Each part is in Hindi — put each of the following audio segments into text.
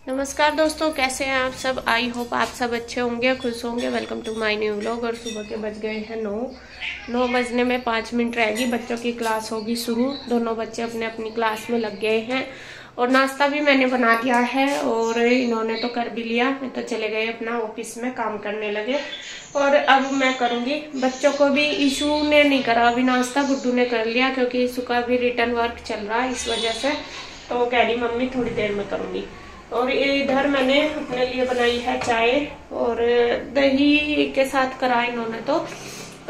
नमस्कार दोस्तों, कैसे हैं आप सब। आई होप आप सब अच्छे होंगे, खुश होंगे। Welcome to my new vlog. और सुबह के बज गए हैं 9 बजने में 5 मिनट रहेगी, बच्चों की क्लास होगी शुरू। दोनों बच्चे अपने अपनी क्लास में लग गए हैं और नाश्ता भी मैंने बना दिया है और इन्होंने तो कर भी लिया। मैं तो चले गए अपना ऑफिस में काम करने लगे और अब मैं करूँगी। बच्चों को भी ईशू ने नहीं करा अभी नाश्ता, गुड्डू ने कर लिया क्योंकि ईशू का भी रिटर्न वर्क चल रहा है, इस वजह से। तो कह रही मम्मी थोड़ी देर में करूँगी। और इधर मैंने अपने लिए बनाई है चाय और दही के साथ करा इन्होंने तो।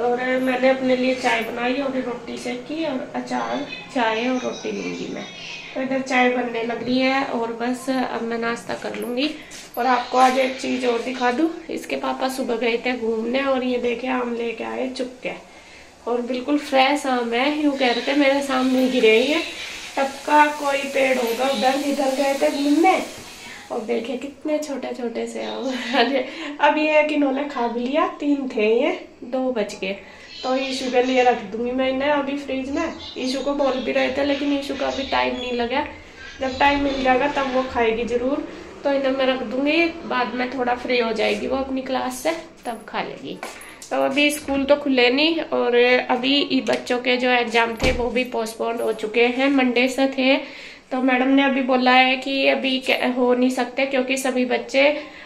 और मैंने अपने लिए चाय बनाई और रोटी सेकी और अचार, चाय और रोटी लूंगी मैं। तो इधर चाय बनने लग रही है और बस अब मैं नाश्ता कर लूंगी। और आपको आज एक चीज और दिखा दूं, इसके पापा सुबह गए थे घूमने और ये देखे आम लेके आए चुपके, और बिल्कुल फ्रेश आम है। यूँ कह रहे थे मेरे सामने गिरे ही है, तब का कोई पेड़ होगा उधर जिधर गए थे घूमने। और देखे कितने छोटे छोटे से आम। अब ये है कि इन्होंने खा भी लिया, 3 थे, ये 2 बच गए। तो ईशू के लिए रख दूंगी मैं इन्हें अभी फ्रिज में। ईशू को बोल भी रहे थे लेकिन ईशू का अभी टाइम नहीं लगा, जब टाइम मिल जाएगा तब वो खाएगी जरूर। तो इन्हें मैं रख दूंगी, बाद में थोड़ा फ्री हो जाएगी वो अपनी क्लास से, तब खा लेगी। तो अभी स्कूल तो खुले नहीं और अभी बच्चों के जो एग्जाम थे वो भी पोस्टपोन हो चुके हैं, मंडे से थे। तो मैडम ने अभी बोला है कि अभी हो नहीं सकते क्योंकि सभी बच्चे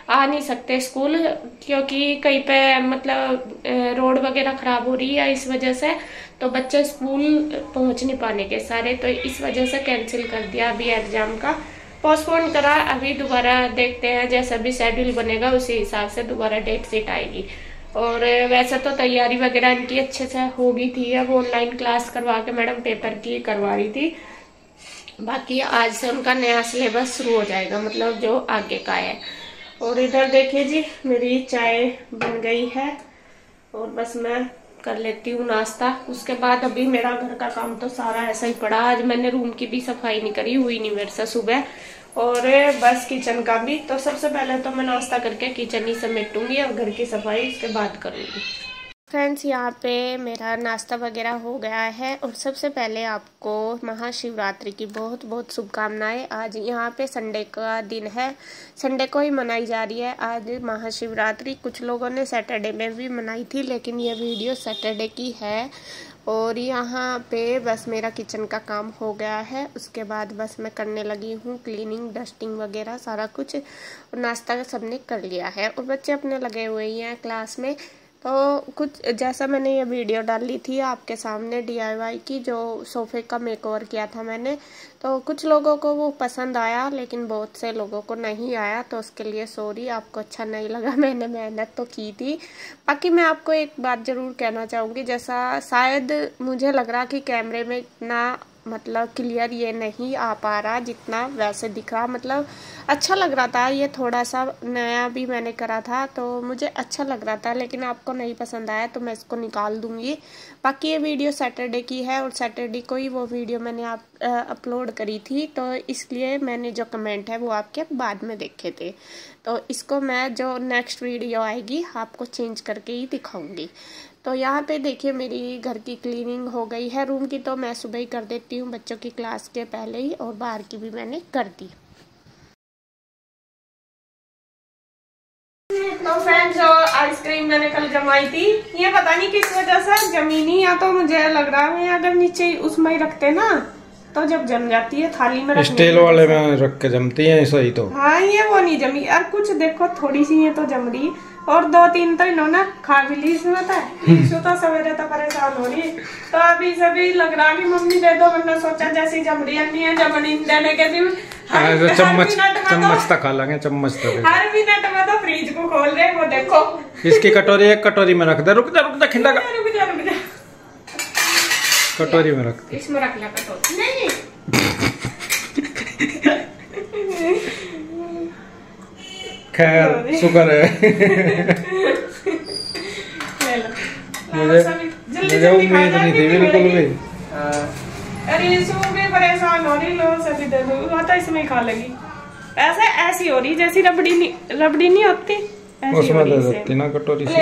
आ नहीं सकते स्कूल, क्योंकि कहीं पे मतलब रोड वगैरह खराब हो रही है, इस वजह से तो बच्चे स्कूल पहुंच नहीं पाने के सारे। तो इस वजह से कैंसिल कर दिया अभी एग्जाम का, पोस्टपोन करा। अभी दोबारा देखते हैं, जैसा भी शेड्यूल बनेगा उसी हिसाब से दोबारा डेट शीट आएगी। और वैसे तो तैयारी वगैरह इनकी अच्छे से हो गई थी, अब ऑनलाइन क्लास करवा के मैडम पेपर की करवा रही थी। बाकी आज से उनका नया सिलेबस शुरू हो जाएगा, मतलब जो आगे का है। और इधर देखिए जी, मेरी चाय बन गई है और बस मैं कर लेती हूँ नाश्ता। उसके बाद अभी मेरा घर का काम तो सारा ऐसा ही पड़ा, आज मैंने रूम की भी सफाई नहीं करी, हुई नहीं मेरे से सुबह। और बस किचन का भी, तो सबसे पहले तो मैं नाश्ता करके किचन ही समेटूंगी और घर की सफाई उसके बाद करूंगी। फ्रेंड्स, यहाँ पे मेरा नाश्ता वगैरह हो गया है और सबसे पहले आपको महाशिवरात्रि की बहुत बहुत शुभकामनाएं। आज यहाँ पे संडे का दिन है, संडे को ही मनाई जा रही है आज महाशिवरात्रि। कुछ लोगों ने सैटरडे में भी मनाई थी, लेकिन ये वीडियो सैटरडे की है। और यहाँ पे बस मेरा किचन का काम हो गया है, उसके बाद बस मैं करने लगी हूँ क्लीनिंग, डस्टिंग वगैरह सारा कुछ। और नाश्ता सबने कर लिया है और बच्चे अपने लगे हुए हैं क्लास में। तो कुछ जैसा मैंने ये वीडियो डाली थी आपके सामने DIY की, जो सोफे का मेकओवर किया था मैंने, तो कुछ लोगों को वो पसंद आया लेकिन बहुत से लोगों को नहीं आया, तो उसके लिए सॉरी, आपको अच्छा नहीं लगा। मैंने मेहनत तो की थी। बाकी मैं आपको एक बात जरूर कहना चाहूँगी, जैसा शायद मुझे लग रहा कि कैमरे में इतना मतलब क्लियर ये नहीं आ पा रहा जितना वैसे दिख रहा, मतलब अच्छा लग रहा था। ये थोड़ा सा नया भी मैंने करा था तो मुझे अच्छा लग रहा था, लेकिन आपको नहीं पसंद आया तो मैं इसको निकाल दूंगी। बाकी ये वीडियो सैटरडे की है और सैटरडे को ही वो वीडियो मैंने अपलोड करी थी, तो इसलिए मैंने जो कमेंट है वो आपके बाद में देखे थे। तो इसको मैं जो नेक्स्ट वीडियो आएगी आपको चेंज करके ही दिखाऊंगी। तो यहाँ पे देखिए मेरी घर की क्लीनिंग हो गई है। रूम की तो मैं सुबह ही कर देती हूँ बच्चों की क्लास के पहले ही, और बाहर की भी मैंने कर दी। तो फ्रेंड्स, जो आइसक्रीम मैंने कल जमाई थी, ये पता नहीं किस वजह से जमी नहीं, या तो मुझे लग रहा है अगर नीचे उसमें ही रखते ना तो जब जम जाती है, थाली में स्टील वाले में रख के जमती है सही। तो हाँ, ये वो नहीं जमी। और कुछ देखो थोड़ी सी ये तो जम रही, और 2-3 तो इन्होंने खा भी ली इसमें। तो सवेरे तो परेशान हो रही, तो अभी सभी लग रहा कि मम्मी दे दो, वरना सोचा जैसी जम रही है जमनी देने के दिन चम्मच तक खा लेंगे, चम्मच तक हर मिनट में तो फ्रिज को खोल रहे। वो देखो इसकी कटोरी एक कटोरी में रख दे। रुक जा खिंडा का, रुक जा कटोरी में रख दे, इसमें रख लिया कटोरी। नहीं खैर शुक्र है। मुझे उम्मीद नहीं थी बिल्कुल भी। अरे भी परेशान हो रही, लो सभी दे दो, वो तो इसमें खा लेगी। ऐसे ऐसी हो रही जैसी रबड़ी नहीं होती, उसमें दे देती ना कटोरी से।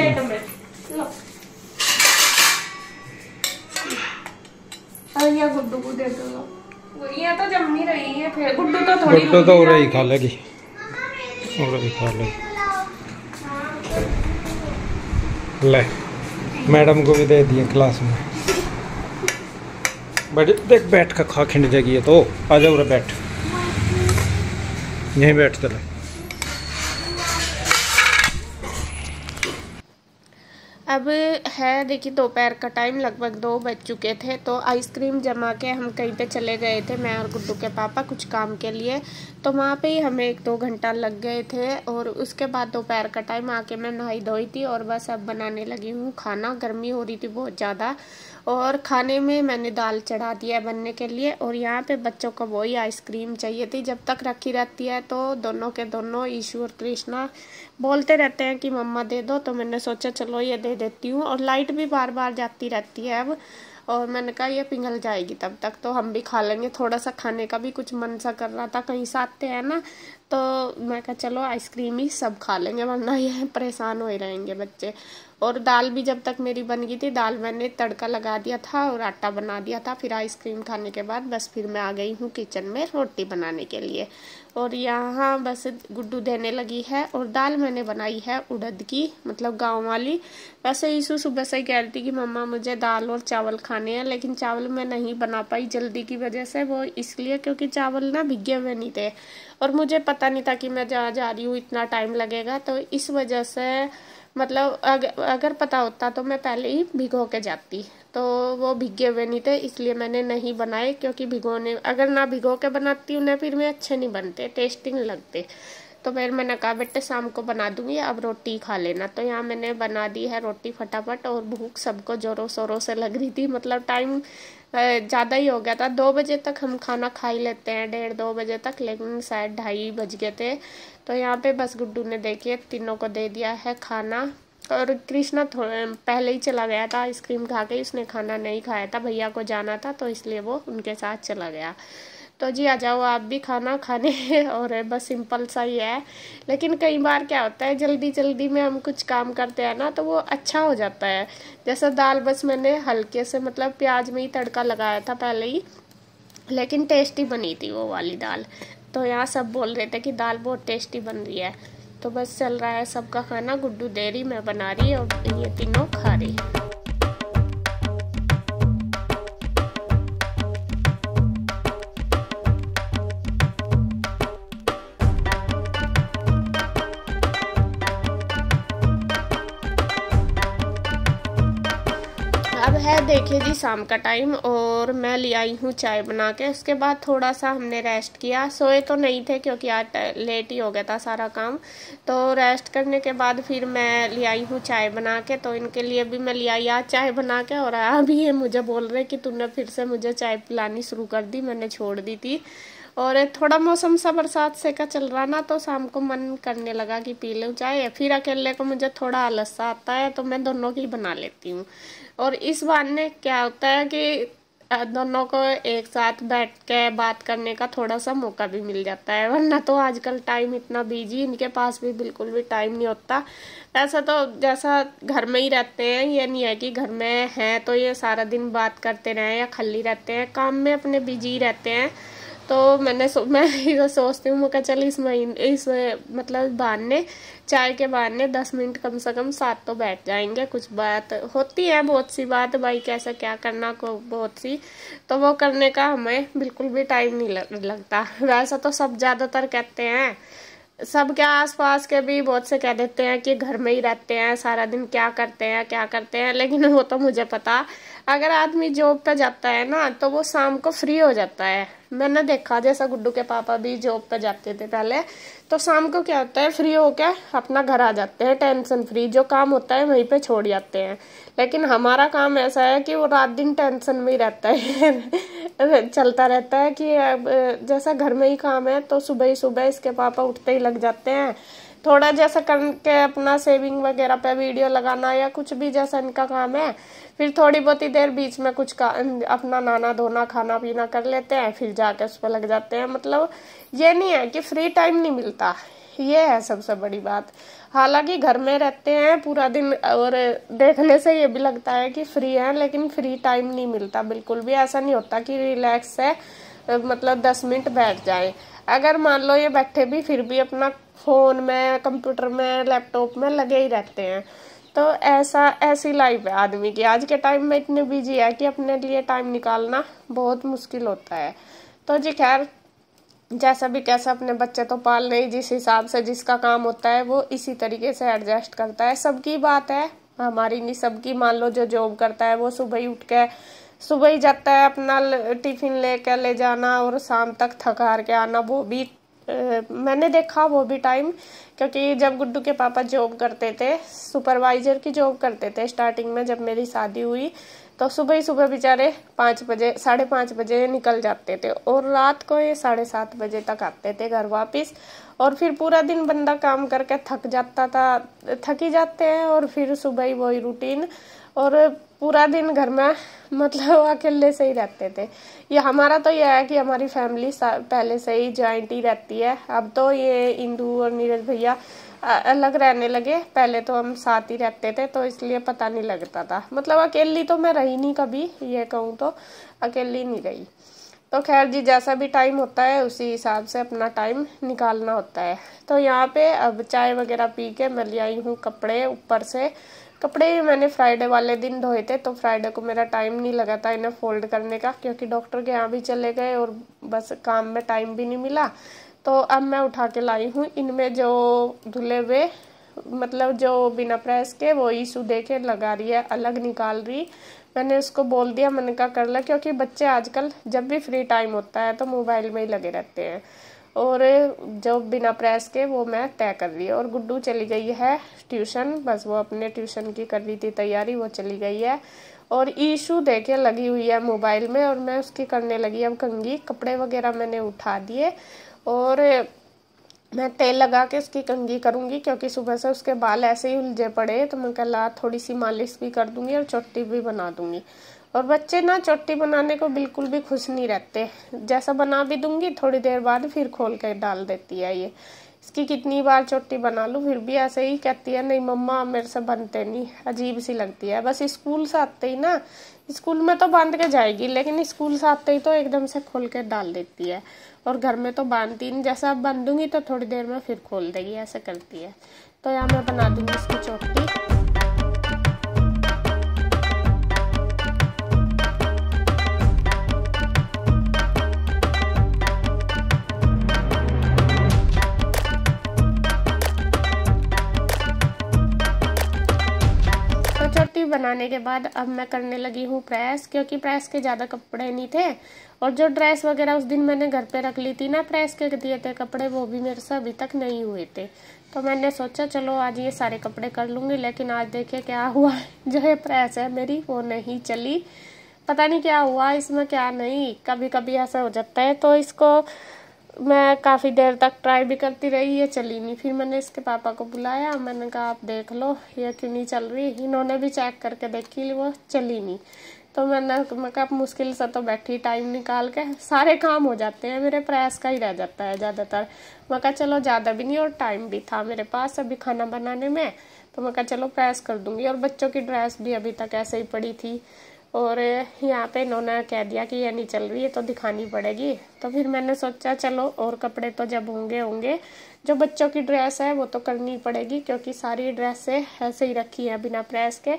ये गुड्डू को दे दो, ये तो जम नहीं रही है। फिर गुड्डू तो थोड़ी गुड्डू तो रही खा लेगी। और दिखा ले मैडम को भी दे दिए क्लास में। बड़े देख बैठ का खा खिंड जाएगी है तो आ जाओ रे बैठ, यहीं बैठ चले। अब है देखिए दोपहर का टाइम, लगभग 2 बज चुके थे। तो आइसक्रीम जमा के हम कहीं पे चले गए थे, मैं और गुड्डू के पापा, कुछ काम के लिए। तो वहाँ पे ही हमें 1-2 घंटा लग गए थे। और उसके बाद दोपहर का टाइम आके मैं नहाई धोई थी और बस अब बनाने लगी हूँ खाना। गर्मी हो रही थी बहुत ज़्यादा और खाने में मैंने दाल चढ़ा दिया बनने के लिए। और यहाँ पे बच्चों को वही आइसक्रीम चाहिए थी, जब तक रखी रहती है तो दोनों के दोनों ईशु और कृष्णा बोलते रहते हैं कि मम्मा दे दो। तो मैंने सोचा चलो ये दे देती हूँ। और लाइट भी बार बार जाती रहती है अब, और मैंने कहा ये पिघल जाएगी तब तक, तो हम भी खा लेंगे। थोड़ा सा खाने का भी कुछ मन सा कर रहा था, कहीं से आते हैं ना, तो मैं कहा चलो आइसक्रीम ही सब खा लेंगे, वरना ये परेशान हो ही रहेंगे बच्चे। और दाल भी जब तक मेरी बन गई थी, दाल मैंने तड़का लगा दिया था और आटा बना दिया था। फिर आइसक्रीम खाने के बाद बस फिर मैं आ गई हूँ किचन में रोटी बनाने के लिए। और यहाँ बस गुड्डू देने लगी है। और दाल मैंने बनाई है उड़द की, मतलब गाँव वाली। वैसे ईशु सुबह से ही कह रही थी कि मम्मा मुझे दाल और चावल खाने हैं, लेकिन चावल मैं नहीं बना पाई जल्दी की वजह से। वो इसलिए क्योंकि चावल ना भिगे हुए नहीं थे और मुझे पता नहीं था कि मैं जहाँ जा रही हूँ इतना टाइम लगेगा, तो इस वजह से मतलब अगर पता होता तो मैं पहले ही भिगो के जाती। तो वो भिगे हुए नहीं थे इसलिए मैंने नहीं बनाए, क्योंकि भिगोने अगर ना भिगो के बनाती हूँ ना फिर में अच्छे नहीं बनते, टेस्टी नहीं लगते। तो फिर मैंने कहा बेटे शाम को बना दूंगी, अब रोटी खा लेना। तो यहाँ मैंने बना दी है रोटी फटाफट। और भूख सबको जोरों शोरों से लग रही थी, मतलब टाइम ज़्यादा ही हो गया था। 2 बजे तक हम खाना खा ही लेते हैं, 1:30-2 बजे तक, लेकिन शायद 2:30 बज गए थे। तो यहाँ पे बस गुड्डू ने देखिए तीनों को दे दिया है खाना। और कृष्णा थोड़ा पहले ही चला गया था आइसक्रीम खा के, उसने खाना नहीं खाया था, भैया को जाना था तो इसलिए वो उनके साथ चला गया। तो जी आ जाओ आप भी खाना खाने। और बस सिंपल सा ही है, लेकिन कई बार क्या होता है जल्दी जल्दी में हम कुछ काम करते हैं ना तो वो अच्छा हो जाता है। जैसा दाल बस मैंने हल्के से मतलब प्याज में ही तड़का लगाया था पहले ही, लेकिन टेस्टी बनी थी वो वाली दाल। तो यहाँ सब बोल रहे थे कि दाल बहुत टेस्टी बन रही है। तो बस चल रहा है सबका खाना, गुड्डू दे रही, मैं बना रही और ये तीनों खा रही। अब है देखिए जी शाम का टाइम और मैं ले आई हूँ चाय बना के। उसके बाद थोड़ा सा हमने रेस्ट किया, सोए तो नहीं थे क्योंकि आज लेट ही हो गया था सारा काम। तो रेस्ट करने के बाद फिर मैं ले आई हूँ चाय बना के। तो इनके लिए भी मैं ले आई आज चाय बना के। और अभी ये मुझे बोल रहे कि तूने फिर से मुझे चाय पिलानी शुरू कर दी, मैंने छोड़ दी थी। और थोड़ा मौसम सा बरसात से का चल रहा ना, तो शाम को मन करने लगा कि पी लूँ चाय। फिर अकेले को मुझे थोड़ा आलस सा आता है तो मैं दोनों की बना लेती हूँ। और इस बहाने क्या होता है कि दोनों को एक साथ बैठ के बात करने का थोड़ा सा मौका भी मिल जाता है, वरना तो आजकल टाइम इतना बिजी, इनके पास भी बिल्कुल भी टाइम नहीं होता। ऐसा तो जैसा घर में ही रहते हैं, ये नहीं है कि घर में हैं तो ये सारा दिन बात करते रहें या खाली रहते हैं, काम में अपने बिजी ही रहते हैं। तो मैं ये सोचती हूँ मैं चल इस मतलब बहाने चाय के बहाने 10 मिनट कम से कम साथ तो बैठ जाएंगे। कुछ बात होती है, बहुत सी बात भाई कैसा क्या करना को बहुत सी, तो वो करने का हमें बिल्कुल भी टाइम नहीं लगता। वैसा तो सब ज़्यादातर कहते हैं, सबके आसपास के भी बहुत से कह देते हैं कि घर में ही रहते हैं, सारा दिन क्या करते हैं। लेकिन वो तो मुझे पता, अगर आदमी जॉब पे जाता है ना तो वो शाम को फ्री हो जाता है। मैंने देखा जैसा गुड्डू के पापा भी जॉब पे जाते थे पहले, तो शाम को क्या होता है फ्री होके अपना घर आ जाते हैं टेंशन फ्री, जो काम होता है वहीं पे छोड़ जाते हैं। लेकिन हमारा काम ऐसा है कि वो रात दिन टेंशन में ही रहता है चलता रहता है कि जैसा घर में ही काम है तो सुबह ही सुबह इसके पापा उठते ही लग जाते हैं, थोड़ा जैसा करके अपना सेविंग वगैरह पे वीडियो लगाना या कुछ भी जैसा इनका काम है। फिर थोड़ी बहुत ही देर बीच में कुछ अपना नहाना धोना खाना पीना कर लेते हैं, फिर जाके उस पर लग जाते हैं। मतलब ये नहीं है कि फ्री टाइम नहीं मिलता, ये है सबसे बड़ी बात। हालांकि घर में रहते हैं पूरा दिन और देखने से ये भी लगता है कि फ्री है, लेकिन फ्री टाइम नहीं मिलता बिल्कुल भी। ऐसा नहीं होता कि रिलैक्स है मतलब 10 मिनट बैठ जाए। अगर मान लो ये बैठे भी फिर भी अपना फ़ोन में, कंप्यूटर में, लैपटॉप में लगे ही रहते हैं। तो ऐसी लाइफ है आदमी की। आज के टाइम में इतने बिजी है कि अपने लिए टाइम निकालना बहुत मुश्किल होता है। तो जी खैर, जैसा भी कैसा अपने बच्चे तो पाल नहीं, जिस हिसाब से जिसका काम होता है वो इसी तरीके से एडजस्ट करता है। सबकी बात है, हमारी नहीं, सबकी। मान लो जो जॉब करता है वो सुबह ही उठ के सुबह ही जाता है, अपना टिफिन लेकर ले जाना और शाम तक थक हार के आना। वो भी मैंने देखा वो भी टाइम, क्योंकि जब गुड्डू के पापा जॉब करते थे, सुपरवाइजर की जॉब करते थे स्टार्टिंग में, जब मेरी शादी हुई तो सुबह ही सुबह बेचारे 5 बजे 5:30 बजे निकल जाते थे और रात को ये 7:30 बजे तक आते थे घर वापस। और फिर पूरा दिन बंदा काम करके थक जाता था, थक ही जाते हैं, और फिर सुबह ही वही रूटीन, और पूरा दिन घर में मतलब अकेले से ही रहते थे। ये हमारा तो यह है कि हमारी फैमिली पहले से ही जॉइंट ही रहती है। अब तो ये इंदू और नीरज भैया अलग रहने लगे, पहले तो हम साथ ही रहते थे, तो इसलिए पता नहीं लगता था। मतलब अकेली तो मैं रही नहीं कभी, ये कहूँ तो अकेली नहीं रही। तो खैर जी, जैसा भी टाइम होता है उसी हिसाब से अपना टाइम निकालना होता है। तो यहाँ पे अब चाय वगैरह पी के मैं ले आई हूँ कपड़े ऊपर से। कपड़े मैंने फ्राइडे वाले दिन धोए थे, तो फ्राइडे को मेरा टाइम नहीं लगा था इन्हें फोल्ड करने का, क्योंकि डॉक्टर के यहाँ भी चले गए और बस काम में टाइम भी नहीं मिला। तो अब मैं उठा के लाई हूँ। इनमें जो धुले हुए, मतलब जो बिना प्रेस के, वो ईशू देके लगा रही है, अलग निकाल रही। मैंने उसको बोल दिया, मैंने कहा कर ले, क्योंकि बच्चे आजकल जब भी फ्री टाइम होता है तो मोबाइल में ही लगे रहते हैं। और जो बिना प्रेस के वो मैं तय कर रही है। और गुड्डू चली गई है ट्यूशन, बस वो अपने ट्यूशन की कर रही थी तैयारी, वो चली गई है। और ईशू देके लगी हुई है मोबाइल में, और मैं उसकी करने लगी अब कंघी। कपड़े वगैरह मैंने उठा दिए और मैं तेल लगा के उसकी कंघी करूँगी, क्योंकि सुबह से उसके बाल ऐसे ही उलझे पड़े। तो मैं कल थोड़ी सी मालिश भी कर दूंगी और चोटी भी बना दूंगी। और बच्चे ना चोटी बनाने को बिल्कुल भी खुश नहीं रहते। जैसा बना भी दूंगी थोड़ी देर बाद फिर खोल के डाल देती है। ये इसकी कितनी बार चोटी बना लूँ फिर भी ऐसे ही कहती है, नहीं मम्मा मेरे से बनते नहीं, अजीब सी लगती है। बस स्कूल से आते ही ना, स्कूल में तो बांध के जाएगी, लेकिन स्कूल से आते ही तो एकदम से खोल के डाल देती है। और घर में तो बांधती नहीं, जैसा अब बांध दूंगी तो थोड़ी देर में फिर खोल देगी, ऐसे करती है। तो यहाँ मैं बना दूंगी इसकी चोटी। बनाने के बाद अब मैं करने लगी हूँ प्रेस, क्योंकि प्रेस के ज़्यादा कपड़े नहीं थे। और जो ड्रेस वगैरह उस दिन मैंने घर पे रख ली थी ना, प्रेस के दिए थे कपड़े, वो भी मेरे से अभी तक नहीं हुए थे। तो मैंने सोचा चलो आज ये सारे कपड़े कर लूँगी। लेकिन आज देखिए क्या हुआ, जो है प्रेस है मेरी वो नहीं चली। पता नहीं क्या हुआ इसमें, क्या नहीं, कभी कभी ऐसा हो जाता है। तो इसको मैं काफ़ी देर तक ट्राई भी करती रही, ये चली नहीं। फिर मैंने इसके पापा को बुलाया, मैंने कहा आप देख लो ये क्यों नहीं चल रही। इन्होंने भी चेक करके देखी, वो चली नहीं। तो मैं कहा मुश्किल से तो बैठी टाइम निकाल के, सारे काम हो जाते हैं मेरे, प्रेस का ही रह जाता है ज़्यादातर। मैं कहा चलो ज़्यादा भी नहीं और टाइम भी था मेरे पास अभी खाना बनाने में, तो मैं कहा चलो प्रेस कर दूँगी। और बच्चों की ड्रेस भी अभी तक ऐसे ही पड़ी थी। और यहाँ पे इन्होंने कह दिया कि ये नहीं चल रही है तो दिखानी पड़ेगी। तो फिर मैंने सोचा चलो और कपड़े तो जब होंगे जो बच्चों की ड्रेस है वो तो करनी पड़ेगी, क्योंकि सारी ड्रेसें ऐसे ही रखी है बिना प्रेस के।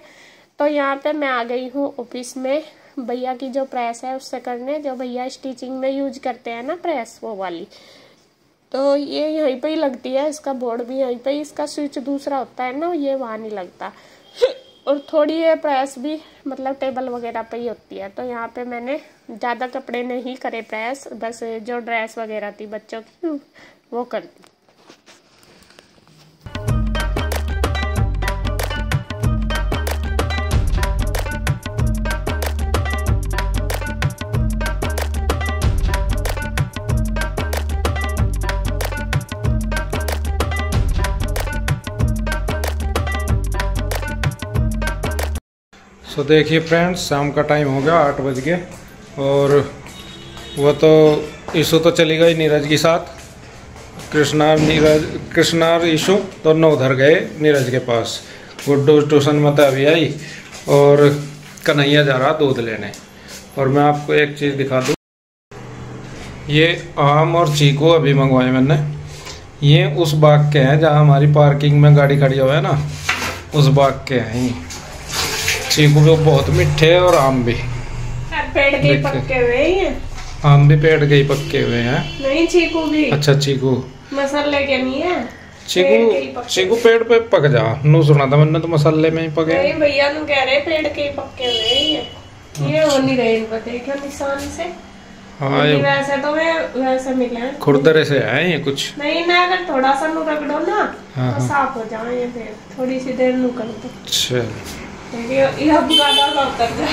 तो यहाँ पे मैं आ गई हूँ ऑफिस में भैया की जो प्रेस है उससे करने, जो भैया स्टिचिंग में यूज करते हैं ना प्रेस, वो वाली। तो ये यहीं पे ही लगती है, इसका बोर्ड भी यहीं पे ही, इसका स्विच दूसरा होता है ना, ये वहाँ नहीं लगता। और थोड़ी ये प्रेस भी मतलब टेबल वगैरह पे ही होती है। तो यहाँ पे मैंने ज़्यादा कपड़े नहीं करे प्रेस, बस जो ड्रेस वगैरह थी बच्चों की वो कर दी। तो देखिए फ्रेंड्स, शाम का टाइम हो गया, 8 बज गए। और वो तो ईशु तो चली गई नीरज के साथ। कृष्णा और ईशु दोनों उधर गए नीरज के पास। गुड्डू ट्यूशन में तो अभी आई और कन्हैया जा रहा दूध लेने। और मैं आपको एक चीज़ दिखा दूँ, ये आम और चीकू अभी मंगवाए मैंने। ये उस बाग के हैं जहाँ हमारी पार्किंग में गाड़ी खड़ी हुआ है ना, उस बाग के हैं ये। चीकू भी बहुत मीठे हैं और आम भी पेड़ के पक्के हुए हैं। आम भी पेड़ के ही पक्के हुए हैं। नहीं चीकू भी। अच्छा चीकू मसाले के नहीं है। चीकू पेड़ पे पक जा। नू सुना था मैंने तो मसाले में ही पके। नहीं भैया नु कह रहे पेड़ के ही पक्के हुए हैं ये हो नहीं रहे इनको देखो निशान से। हाँ वैसे तो वे वैसे मिले हैं। खुरदरे से है ये कुछ। नहीं ना अगर थोड़ा सा नु रगड़ो ना हाँ, तो साफ हो जाए ये फिर थोड़ी सी देर नु कर दो। अच्छा ये अब गाना उतर जा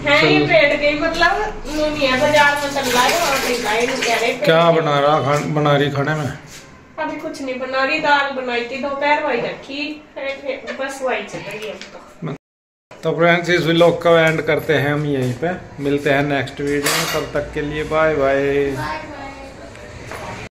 है ये पेड़ के मतलब नहीं है बाजार में चल रहा है और डिजाइन कह रहे क्या बना रही खाने में। अभी कुछ नहीं बना रही, दाल बनाई थी दोपहर वही रखी बस वही चल रही है अब तो फ्रेंड्स इस व्लॉग का एंड करते हैं हम यहीं पे। मिलते हैं नेक्स्ट वीडियो में, तब तक के लिए बाय बाय।